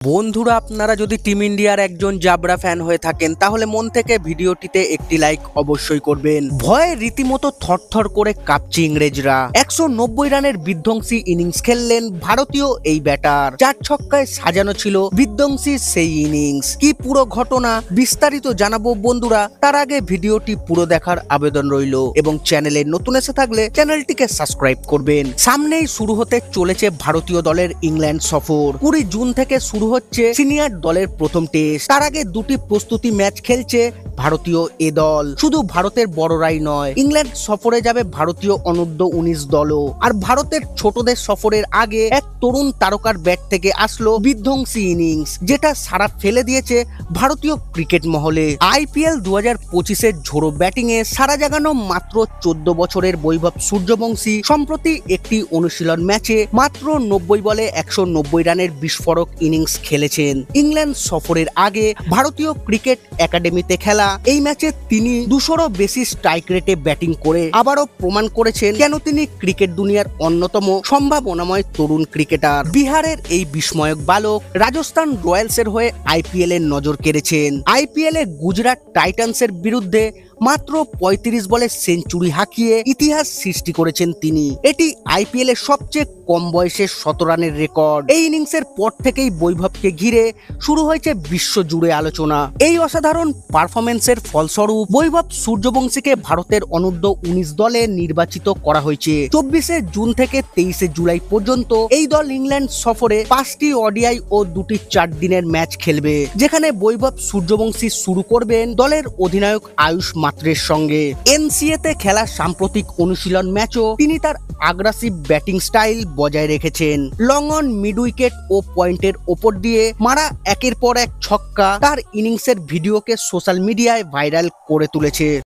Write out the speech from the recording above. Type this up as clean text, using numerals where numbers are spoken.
বন্ধুরা, আপনারা যদি টিম ইন্ডিয়ার একজন জাবরা ফ্যান হয়ে থাকেন তাহলে মন থেকে ভিডিওটিতে একটি লাইক অবশ্যই করবেন। ভয়ে রীতিমতো থরথর করে কাঁপছে ইংরেজরা। 190 রানের বিধ্বংসী ইনিংস খেললেন ভারতীয় এই ব্যাটার। 4 ছক্কায় সাজানো ছিল বিধ্বংসী সেই ইনিংস। কি পুরো ঘটনা বিস্তারিত জানাবো বন্ধুরা, তার আগে ভিডিওটি পুরো দেখার আবেদন রইল এবং চ্যানেলে নতুন এসে থাকলে চ্যানেলটিকে সাবস্ক্রাইব করবেন। সামনেই শুরু হতে চলেছে ভারতীয় দলের ইংল্যান্ড সফর। 20 জুন থেকে শুরু হচ্ছে সিনিয়র দলের প্রথম টেস্ট। তার আগে দুটি প্রস্তুতি ম্যাচ খেলছে ভারতীয় এ দল। শুধু ভারতের বড়রাই নয়, ইংল্যান্ড সফরে যাবে ভারতীয় অনূর্ধ্ব-19 দলও। আর ভারতের ছোটদের সফরের আগে এক তরুণ তারকার ব্যাট থেকে আসলো বিধ্বংসী ইনিংস, যেটা সারা ফেলে দিয়েছে ভারতীয় ক্রিকেট মহলে। IPL 2025-এর ঝোড়ো ব্যাটিং এ সারা জাগানো মাত্র 14 বছরের বৈভব সূর্যবংশী সম্প্রতি একটি অনুশীলন ম্যাচে মাত্র 90 বলে 190 রানের বিস্ফোরক ইনিংস খেলেছেন। ইংল্যান্ড সফরের আগে ভারতীয় ক্রিকেট একাডেমিতে খেলা এই ম্যাচে তিনি 200-রও বেশি স্ট্রাইক রেটে ব্যাটিং করে আবারও প্রমাণ করেছেন কেন তিনি ক্রিকেট দুনিয়ার অন্যতম সম্ভাবনাময় তরুণ ক্রিকেটার। বিহারের এই বিস্ময়ক বালক রাজস্থান রয়্যালসের হয়ে IPL এর নজর কেড়েছেন। IPL এ গুজরাট টাইটান্সের বিরুদ্ধে মাত্র 35 বলে সেঞ্চুরি হাঁকিয়ে ইতিহাস সৃষ্টি করেছেন তিনি। এটি IPL এর সবচেয়ে কম বয়সে 100 রানের রেকর্ড। এই ইনিংসের পর থেকেই বৈভবকে ঘিরে শুরু হয়েছে বিশ্বজুড়ে আলোচনা। এই অসাধারণ পারফরমেন্সের ফলস্বরূপ বৈভব সূর্যবংশীকে ভারতের অনূর্ধ্ব-19 দলে নির্বাচিত করা হয়েছে। 24 জুন থেকে 23 জুলাই পর্যন্ত এই দল ইংল্যান্ড সফরে 5টি ODI ও 2টি 4 দিনের ম্যাচ খেলবে, যেখানে বৈভব সূর্যবংশী শুরু করবেন দলের অধিনায়ক আয়ুষ মাত্রের সঙ্গে। NCA তে খেলা সাম্প্রতিক অনুশীলন ম্যাচও তিনি তার আগ্রাসিভ ব্যাটিং স্টাইল বজায় রেখেছেন। লং অন, মিড উইকেট ও পয়েন্টের ওপর দিয়ে মারা একের পর এক ছক্কা তার ইনিংসের ভিডিওকে সোশ্যাল মিডিয়ায় ভাইরাল করে তুলেছে।